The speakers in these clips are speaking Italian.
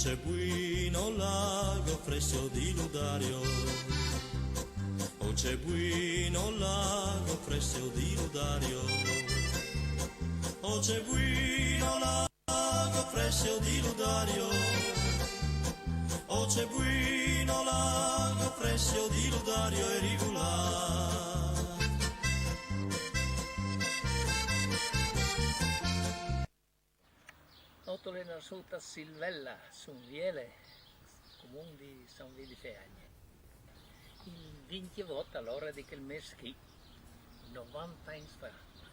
c'è buino lago fresco di ludario, o c'è buino lago fresco di ludario, o c'è buino lago fresco di ludario, o c'è buino lago fresco di ludario e rigulare. Otto è nascuta a Silvella, Sun Viele, comune di San Vito di Feagne. Il 20 volte all'ora di quel mese che 90 anni fa.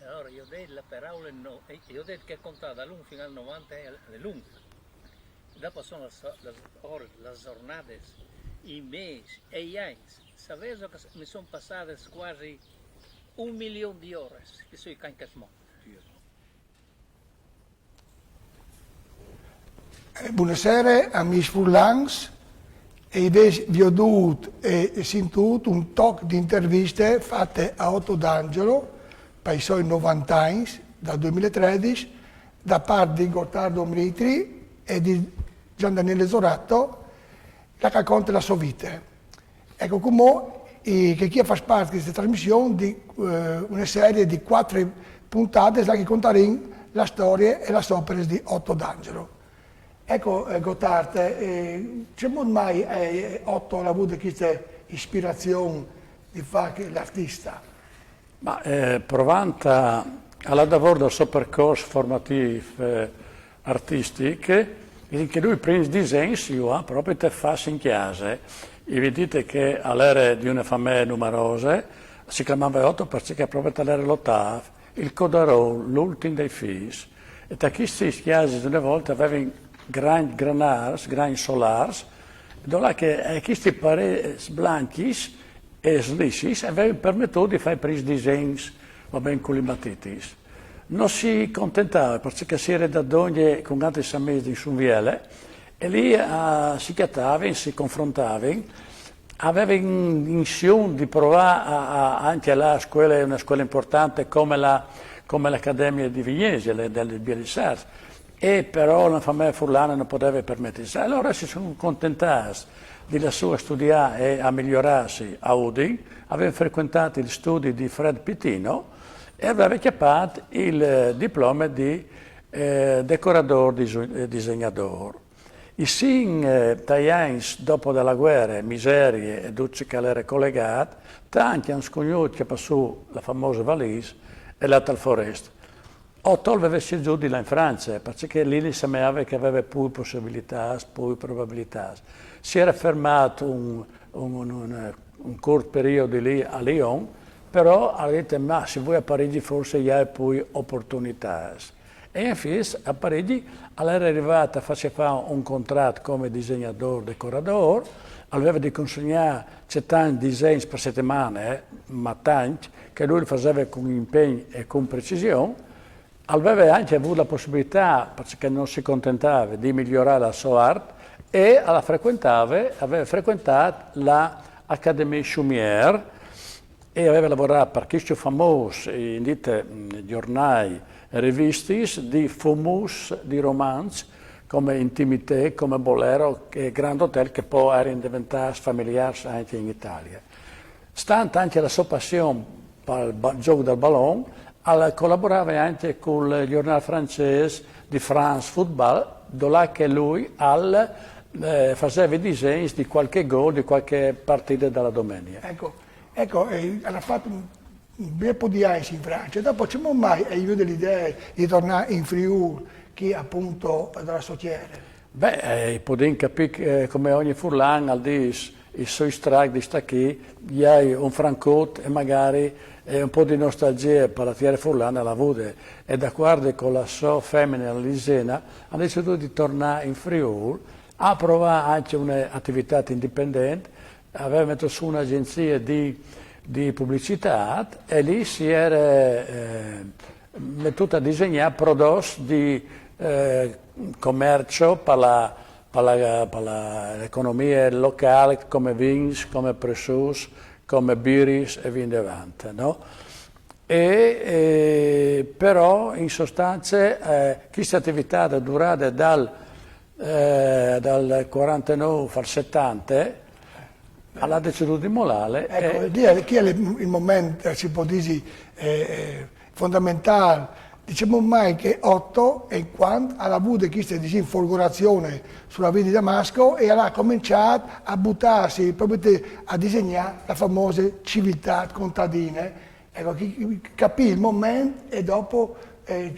Allora io ho detto la parola no, io ho detto che contava da lungo fino al 90 è lungo. Dopo sono le ore, le giornate, i mesi e gli anni. Sapevo che mi sono passate quasi 1 milione di ore che sono i cancasmò. Buonasera, amici Furlans, e adesso vi ho dovuto e sentito un tocco di interviste fatte a Otto D'Angelo per i suoi 90 anni, dal 2013, da parte di Gottardo Mitri e di Gian Daniele Zoratto, che racconta la sua vita. Ecco come che chi fa parte di questa trasmissione di una serie di 4 puntate che conteranno la storia e le opere di Otto D'Angelo. Ecco, Gotthard, c'è mai Otto ha avuto questa ispirazione di fare l'artista? Ma provando alla lavoro del suo percorso formativo artistico, che lui prende disegni proprio te fa in chiesa. E vedete che all'era di una famiglia numerosa si chiamava Otto perché proprio all'era l'ottavo, il codarò, l'ultimo dei figli. E da questi chiese una volta avevano grandi granars, grandi solars, dove questi pareti bianchi e slissi avevano permesso di fare presi disegni, va bene, con le matite. Non si contentava perché si era da donne con altri samesi in Sunviele e lì si chiattavano, si confrontavano, avevano intenzione di provare anche alla scuola, una scuola importante come l'Accademia di Vignesi, del Bielissars. E però la famiglia furlana non poteva permettersi. Allora si sono contentati di lasciare studiare e a migliorarsi a Udine, avevano frequentato gli studi di Fred Pitino e avevano chiappato il diploma di decoratore disegnatore. I sin taglians dopo della guerra, miserie e duce che era collegato, tanti hanno sconosciuto che passò la famosa valise e la tal foresta. Otto aveva scelto di là in Francia, perché lì si sapeva che aveva più possibilità, più probabilità. Si era fermato un corto periodo lì a Lyon, però ha detto, ma se vuoi a Parigi forse hai più opportunità. E infatti a Parigi era arrivata a fare un contratto come disegnatore, decoratore, aveva di consegnare tanti disegni per settimane, ma tanti, che lui li faceva con impegno e con precisione. Aveva anche avuto la possibilità, perché non si contentava, di migliorare la sua arte e aveva frequentato l'Accademia Schumier e aveva lavorato per questo famoso in giornali e riviste di famosi di romanzi come Intimité, come Bolero e Grand Hotel che poi erano diventati familiari anche in Italia. Stante anche la sua passione per il gioco del ballone, collaborava anche con il giornale francese di France Football, dove lui faceva i disegni di qualche gol, di qualche partita della domenica. Ecco, ha fatto un bel po' di anni in Francia, dopo c'è mai avuto l'idea di tornare in Friuli, che appunto dalla Sotiere? Beh, potete capire come ogni furlan al dis i suoi strati di sta qui, gli hai un francot e magari un po' di nostalgia per la terra furlana la vuole e da quando con la sua femmina Lisena ha deciso di tornare in Friuli a provare anche un'attività indipendente, aveva messo su un'agenzia di pubblicità e lì si era mettuta a disegnare prodotti di commercio per l'economia locale come vins, come presus, come biris e via avanti, no? Però in sostanza questa attività è durata dal dal 49 al 70, alla deceduto di Molale. Ecco, chi è il momento, si può dire, fondamentale. Diciamo mai che Otto, e quando ha avuto questa disinfolgorazione sulla via di Damasco e ha cominciato a buttarsi, proprio a disegnare la famosa civiltà contadina. Ecco, capì il momento e dopo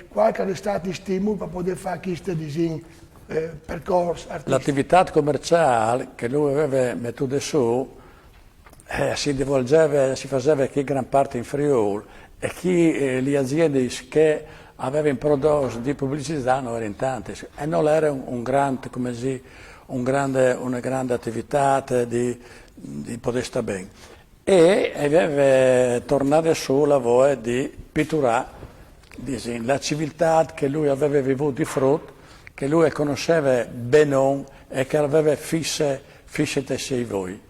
qualche era stato di stimolo per poter fare questo percorso artistico. L'attività commerciale che lui aveva messo su si faceva qui gran parte in Friuli, e chi le aziende che avevano prodotto di pubblicità non erano tante, e non era una grande attività di poter stare bene. E aveva tornato su la voce di pitturare la civiltà che lui aveva vivuto di frutto, che lui conosceva bene e che aveva fisse tessere voi.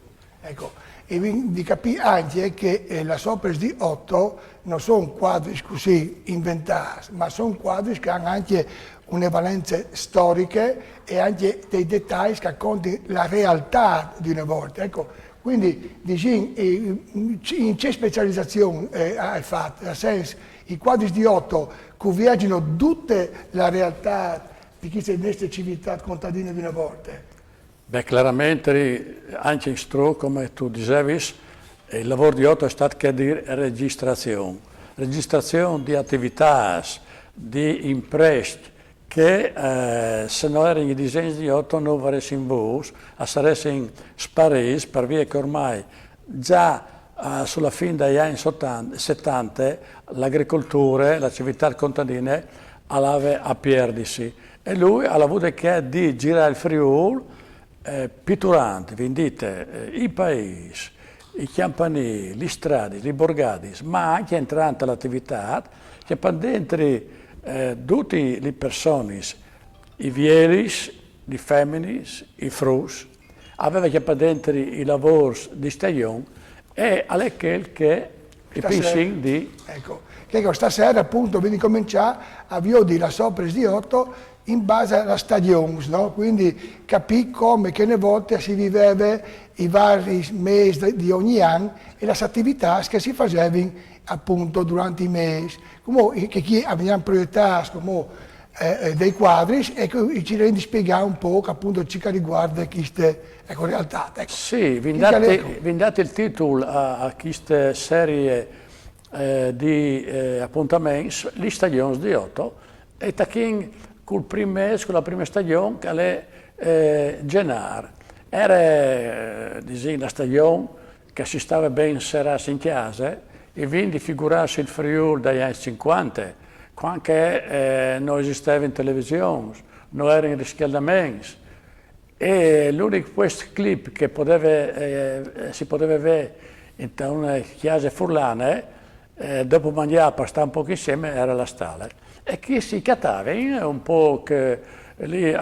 Ecco. E di capire anche che le opere di Otto non sono quadri così inventati, ma sono quadri che hanno anche una valenza storica e anche dei dettagli che raccontano la realtà di una volta. Ecco, quindi in che specializzazione hai fatto? Nel senso, i quadri di Otto viaggiano tutta la realtà di queste civiltà contadine di una volta. Beh, chiaramente anche in Stro, come tu dicevi, il lavoro di Otto è stato che dire registrazione di attività, di imprese che se non erano i disegni di Otto non avessero in bus, sarebbero spariti per via che ormai già sulla fine degli anni 70 l'agricoltura, la civiltà contadina aveva a perdersi, e lui ha avuto che di girare il Friuli pitturante, vendite i paesi, i campanili, le strade, i borgadi, ma anche entrando all'attività che per dentro tutte le persone, i vielis, i femminis, i frus, aveva che per dentro i lavori di stagione e alle che i pensieri di... Ecco, stasera appunto vedi cominciare a vedere la sopra di Otto in base alla stagione, no? Quindi capì come che una volta si viveva i vari mesi di ogni anno e le attività che si facevano appunto durante i mesi. Come che chi abbiamo priorità come dei quadri e ci rende spiegare un po' che appunto ci riguarda queste realtà. Ecco. Sì, vi date il titolo a queste serie di appuntamenti, le stagioni di Otto, e tachin col primo mese, con la prima stagione, che è Gennar. Era la stagione che si stava ben serrarsi in chiesa e quindi figurarsi il Friuli dagli anni 50, quando non esisteva in televisione, non erano riscaldamenti. E l'unico clip che si poteva vedere in una chiesa furlana, dopo mangiare per stare un po' insieme, era la stalla. E chi si cattava un po' che lì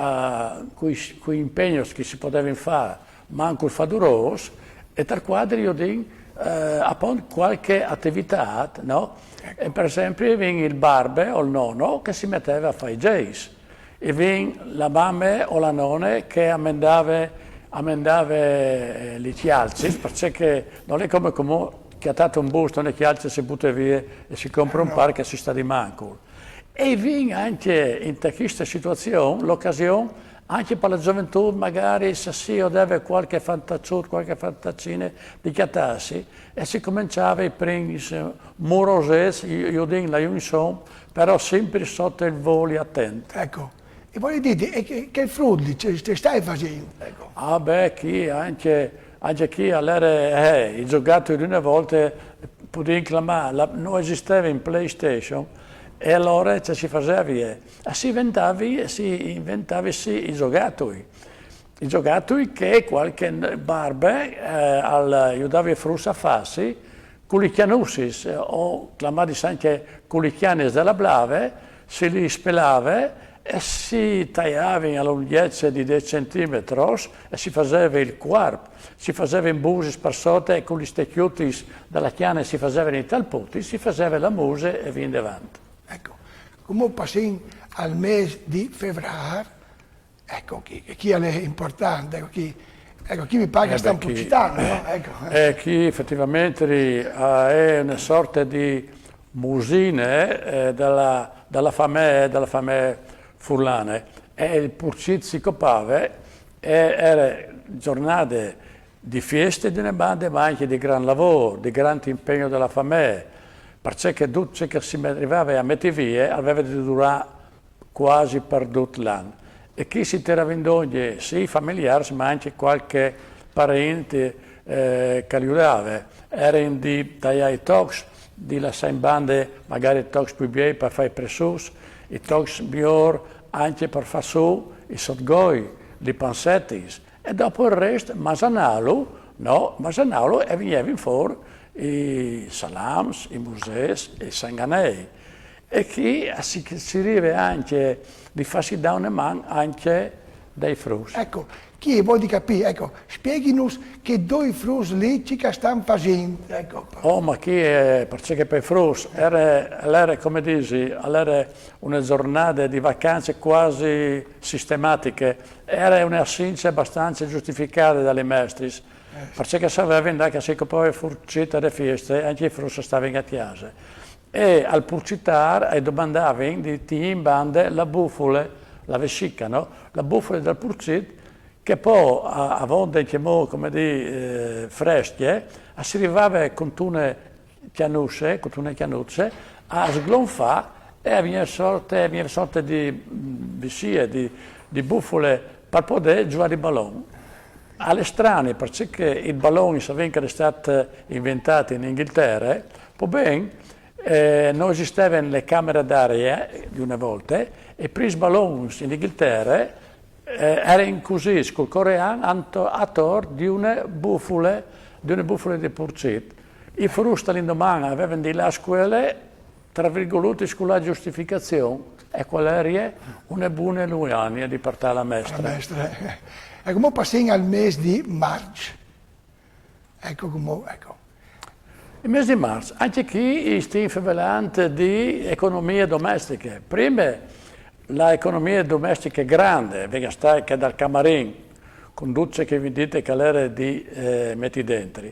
quei impegni che si potevano fare, manco il faduroso, e tra quadri io dico appunto qualche attività, no? E per esempio viene il barbe o il nonno che si metteva a fare i jazz, e viene la mamma o la nonna che ammendava le chialzi, perché non è come che ha dato un busto, le chialzi si butta via e si compra un par che si sta di manco. E viene anche in questa situazione l'occasione anche per la gioventù, magari se si deve qualche fantacciuto, qualche fantaccina di chiattarsi, e si cominciava i primi morosesi, io dico la unison, però sempre sotto il volo attento. Ecco, e voglio dire, che frulli stai facendo? Ecco. Ah beh, anche chi all'era i giocatori di una volta potevano clamare, non esisteva in PlayStation, e allora si faceva si inventava i giocattoli. I giocattoli che qualche barbe aiutava i frus a farsi, con i chianussis o chiamati anche con i chianis della blave, si li spelava e si tagliava a lunghezza di 10 centimetri e si faceva il quarp, si faceva in busi per sotto e con gli stecchiuti dalla chiana si facevano i talputi, si faceva la muse e via davanti. Ecco, come passiamo al mese di febbraio, ecco, chi è importante, chi mi paga sta un puccitano, no? Ecco. Chi effettivamente è una sorta di musine dalla famiglia furlane, e il Purcit si copava, era giornate di feste di una banda, ma anche di gran lavoro, di grande impegno della famiglia, perché tutto ciò che si arrivava a mettere via aveva di durare quasi per tutto l'anno. E chi si tirava in ogni, sì, familiari, ma anche qualche parente che aiutava. Erano di tagliare i talks, di lasciare in bande magari i talks più bei per fare i presus, i talks migliori anche per fare su i sottgoi, i panzetti. E dopo il resto, Masanalo, e venivano fuori i salams, i musei, i sanganei. E chi si arriva anche di farsi da una mano anche dei frutti. Ecco, chi vuole capire, ecco, spieghinos che due frutti lì ci stanno facendo. Ecco. Oh, ma chi è, perché per i frutti era, come dici, era una giornata di vacanze quasi sistematiche, era un'assenza abbastanza giustificata dalle maestri, perché sapevano che si poi fuggita le feste, anche i frutti stavano a casa. E al purcitare domandavano di tenere in bande la bufala, la vescica, no? La bufala del purcit, che poi a volte chiamò come di fresche, si arrivava con una chianucce a sglonfare e aveva una sorta di vescie, di bufale per poter giocare il ballone. Alle strane, perché i balloni sapevano stati inventati in Inghilterra, poi ben, non esistevano le camere d'aria di una volta e per i balloni in Inghilterra erano così, col coreano, attorno di una bufala di purcit. I frusti all'indomani avevano di là scuole, tra virgolette, con la giustificazione, e quella era una buona luania di portare la maestra. E come passiamo al mese di marzo? Ecco come, ecco. Il mese di marzo, anche qui stiamo parlando di economie domestiche. Prima l'economia domestica è grande, venga che dal camarin, con tutte che vi dite che era di metti dentro,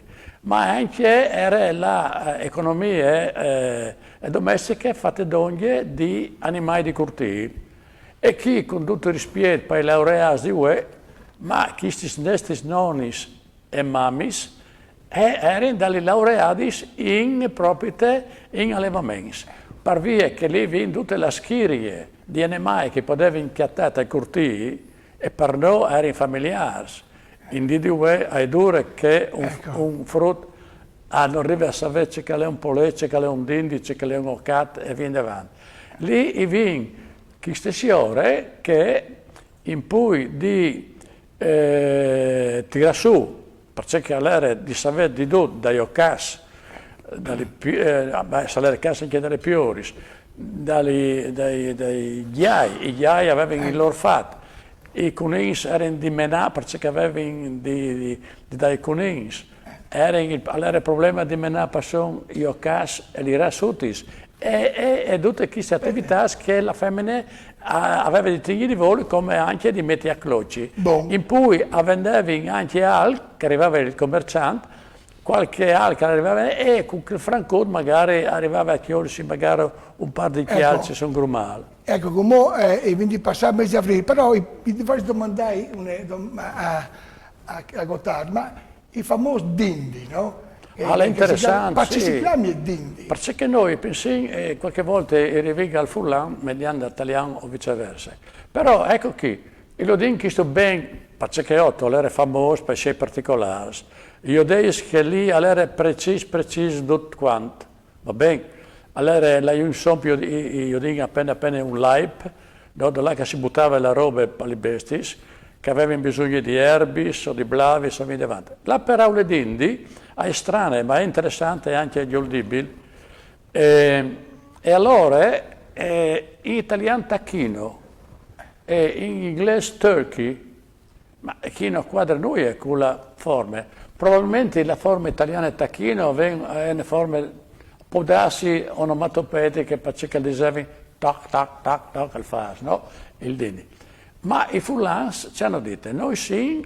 ma anche era l'economia domestica fatta d'ogni di animali di cortile. E chi con tutto il rispetto per i laureati di UE, ma questi nonis e mamis, erano dai laureati in proprietà in allevamenti. Per via che lì vi tutte le schirie di animali che potevano inchiattare ai cortili e per noi erano familiari. In due è duro che un frutto non arriva a sapere che è un pollecce, che è un dindice, che è un occat e viene avanti. Lì vi queste ore che in cui di tirare su, perché all'era di sapere di tutto, dai occas, salere cassa anche dalle pioris, dai ghiai, i ghiai avevano il loro fatto, i conins erano di menà perché avevano dai conins, allora il problema di menà passano gli occas e i rasutis, e tutte queste attività che la femmina aveva di tenere di volo come anche di mettere a cloci. In cui vendevano anche al che arrivava il commerciante, qualche al che arrivava e con il franco magari arrivava a chiudersi magari un par di chialci su un grumale. Ecco, come quindi passava il mese di aprile, però vi faccio domandare a Gottardo, ma i famosi dindi, no? È interessante, sì. Si chiama dindi? Perché noi pensiamo qualche volta arriviamo al furlan mediante italiano o viceversa. Però ecco qui, e lo dico che sto ben, perché era famoso per sé particolari. Io dico che lì era preciso tutto quanto, va bene? Allora io dico appena un live, dove che si buttava la roba per le bestie, che avevano bisogno di erbis o di blavis o via davanti. La parola dindi è strana, ma è interessante anche agli audibili. E allora, in italiano tacchino, e in inglese turkey, ma chino quadra noi è con la forma. Probabilmente la forma italiana tacchino è una forma, può darsi onomatopeiche perché diceva tac tac tac tac al fas, no? Il dindi. Ma i furlans ci hanno detto, noi siamo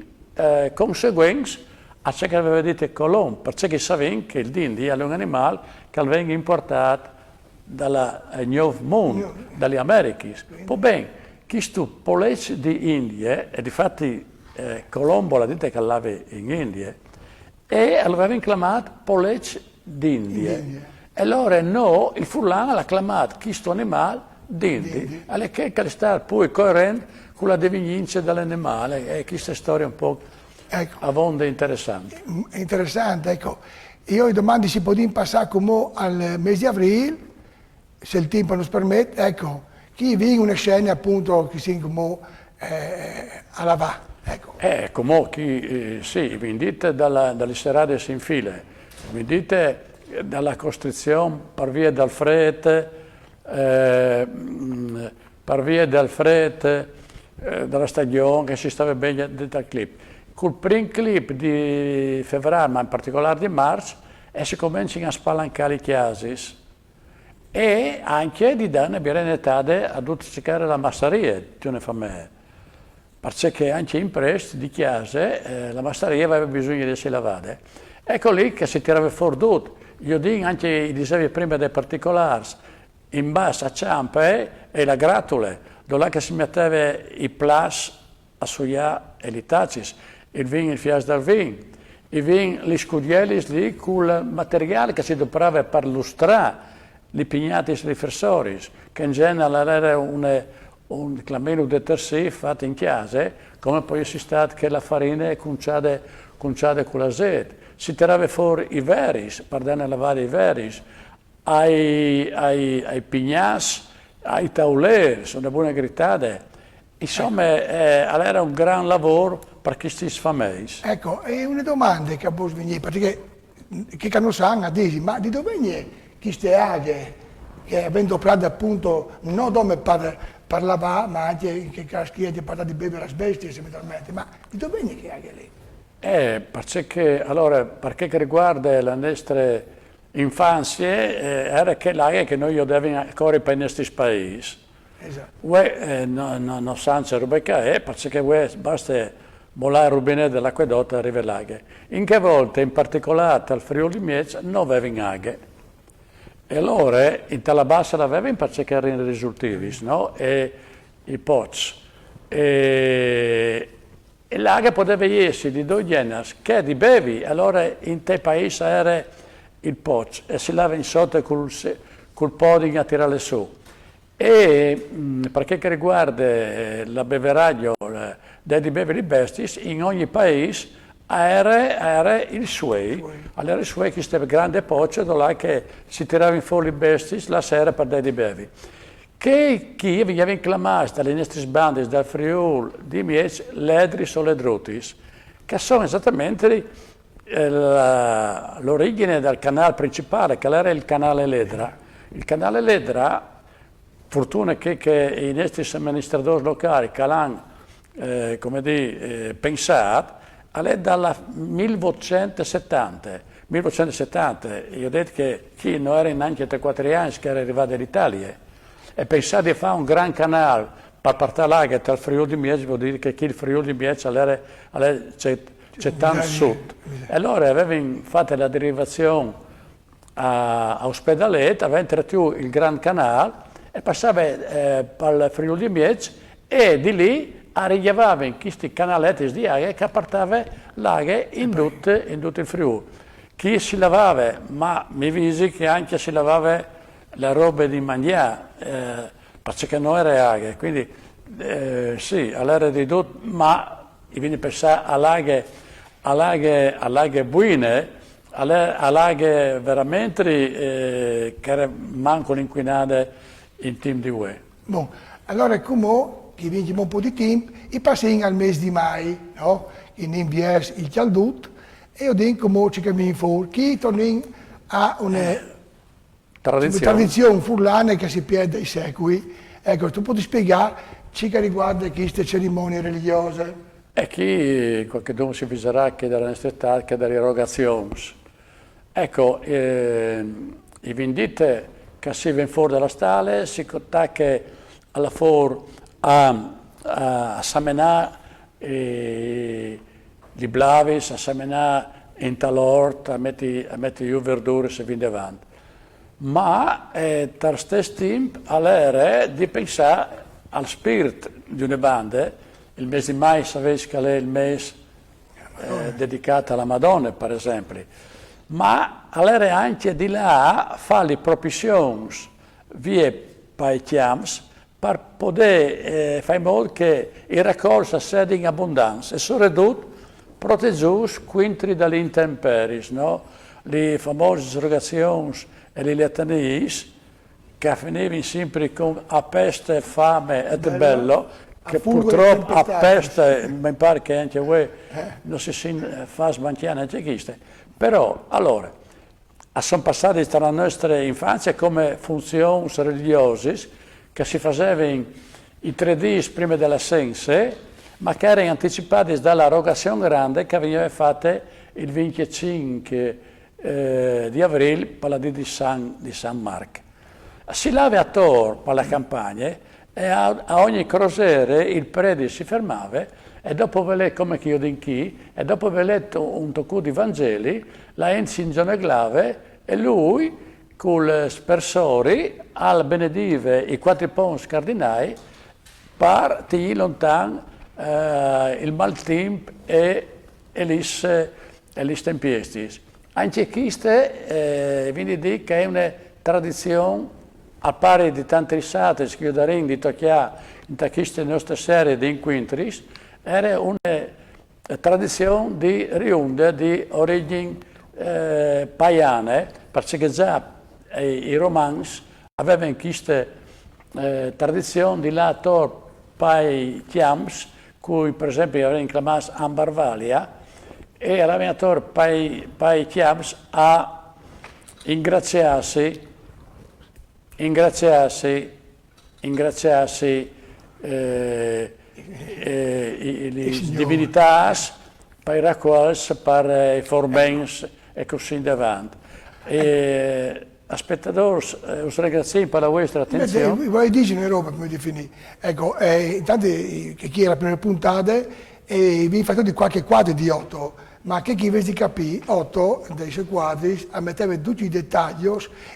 conseguenti a ciò che aveva detto Colombo, perché sapevano che il dindi è un animale che viene importato dalla Nuovo Mondo, dalle Americhe. Poi bene, questo polece di Indie, e difatti Colombo l'ha detto che l'aveva in Indie, e l'aveva chiamato polece d'Indie. E allora no, il furlan l'ha chiamato questo animale d'Indie, e che sta poi coerente con la devenienza dell'animale, e questa storia un po' a vonde interessante. Interessante, ecco. Io domani si può passare come al mese di aprile, se il tempo nos permette, ecco, chi viene una scena appunto che si come alla va, ecco. Come chi, sì, vi dite dalle serate sin file, vi dite dalla costrizione per via del freddo, della stagione che si stava bene dal clip. Col primo clip di febbraio, ma in particolare di marzo, si cominciano a spalancare i chiasis e anche di dare birenetade a tutti cercare la massaria di una famiglia. Perché anche in presto di chiase la massaria aveva bisogno di essere lavata. Ecco lì che si tirava fuori tutto. Io dico anche, dicevi prima dei particolari, in basso a ciampe e la gratule, dove che si metteva i plas a soia e i tacis, il vino, il fias del vino, i vini, gli scudielli lì con il materiale che si doprava per lustrare, i pignati e i riflessori, che in genere era un clamino detersivo fatto in chiesa, come poi si sta che la farina è conciata con l'azeto. Si tirava fuori i veris, per dare lavare i veris, ai pignas, ai tauleri, sono buone gritate. Insomma, era un gran lavoro per questi famiglie. Ecco, è una domanda che può venire, perché che non sanno, dici, ma di dove viene queste aghe che avendo preso appunto non come per lavare, ma anche che caschiete per di bere le bestie, semplicemente, ma di dove viene che aghe lì? Perché riguarda la nostra infanzia, era che l'aghe che noi dobbiamo ancora per i nostri paesi. Esatto. Non sanno roba che è, perché basta mollare il rubinetto dell'acquedotto e arriva l'aghe. In che volte, in particolare al Friuli Miez, non avevano aghe. E allora in Talabassa l'avevano perché erano i risultivi, no? E i pozzi. E l'aghe poteva essere di due generi, che di bevi, allora in te paese era il pozzo e si lava in sotto col poding a tirare su. E per che riguarda la beveraggio di bevere i bestis, in ogni paese era il suoi. Allora il suoi, queste grandi pozze dove che si tiravano fuori i bestis la sera per dare di bevi. Che chi veniva chiamato dalle nostre bande dal Friuli di Miez, ledris o ledrutis, che sono esattamente l'origine del canale principale, che era il canale Ledra. Il canale Ledra, fortuna che i nostri amministratori locali che l'hanno pensato, è dal 1870. 1870, io ho detto che chi non era neanche 3-4 anni che era arrivato dall'Italia e pensava di fare un gran canale per portare l'acqua dal Friuli di Miez, vuol dire che chi il Friuli di Miez c'è tanto sud. E allora avevano fatto la derivazione a Ospedalet, avevano tratto il Gran Canale e passava per il Friuli di Miez e di lì arrivavano questi canaletti di acqua che portavano l'acqua in tutto il Friuli. Chi si lavava, ma mi visi che anche si lavava la roba di mangiare, perché non era acqua, quindi sì, all'era di tutto, ma mi viene a pensare all'acqua buone, all'acqua veramente che mancano inquinate in team di UE. Bon, allora come che vinciamo un po' di tempo e passiamo al mese di mai, no? In inverno il caldut e io dico come ci camminiamo fuori, chi torna a una tradizione furlana che si perde ai secoli. Ecco, tu puoi spiegare ciò che riguarda queste cerimonie religiose? E chi qualcuno si avviserà che dalla nostra età, che dalle erogazioni. Ecco, i vendite che si vengono fuori dalla stalla si conta che alla fuori a a seminare li blavis, a seminare in talort, a mettere giù verdure se viene avanti. Ma per stesso tempo all'era di pensare al spirito di una banda. Il mese di mai sapete che è il mese dedicato alla Madonna, per esempio. Ma all'era anche di là fare le propisioni via per i chiams per poter fare in modo che i raccolti siano in abbondanza e sono ridotti proteggiuti quindi dalle intemperie, no? Le famose erogazioni e le litanie che finivano sempre con a peste, fame e bello, che purtroppo a peste, mi pare che anche voi non si fa smanchiare anche queste. Però, allora, sono passati tra la nostra infanzia come funzioni religiose che si facevano i 3 giorni prima della sense, ma che erano anticipati dalla rogazione grande che veniva fatta il 25 di aprile per la di San Marco. Si lava attorno per la campagna e a ogni crociere il prete si fermava e dopo aver come che io dico chi, e dopo aver letto un tocco di Vangeli, la insingione glave e lui con gli spersori al benedive i 4 pons cardinali per tenere lontano il maltempo e le tempeste. Anche queste viene detto che è una tradizione a pari di tante risate che io darei di toccare in queste nostre serie di incontri, era una tradizione di riunione di origini paiane, perché già i romani avevano queste tradizioni di lato pai chiams, cui per esempio avevano chiamato Ambarvalia, e l'allenatore pai chiams a ingraziarsi le divinità per le quali per i forbens e così davanti. Spettatori, us ringrazio per la vostra attenzione. Vorrei dire una roba come definire. Ecco, intanto che chi era la prima puntata e vi fatto di qualche quadro di Otto, ma che chi vede capire, Otto dei suoi quadri metteva tutti i dettagli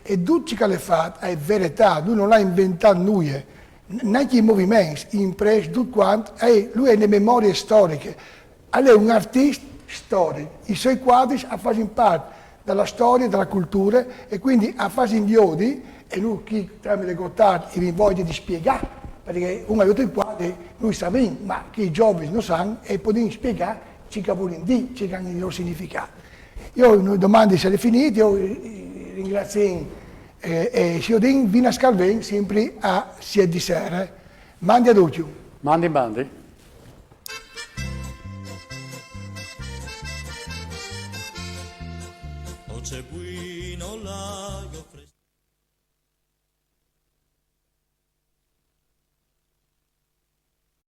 e tutti che le fa è verità, lui non ha inventato nulla, neanche i movimenti, impressi, tutto quanto, lui è nelle memorie storiche, lui è un artista storico, i suoi quadri fanno parte dalla storia, dalla cultura e quindi a fase in diodi e lui chi tramite Gottardi vi voglia di spiegare perché uno ha detto i quadri lui sa bene ma che i giovani non sanno e possono spiegare ciò che vogliono dire, ciò che hanno il loro significato. Io le domande sono finite, io ringrazio e se io dico vino a Scalven sempre a sia di sera. Mandi a tutti. Mandi. Oh, c'è buino lago fresco.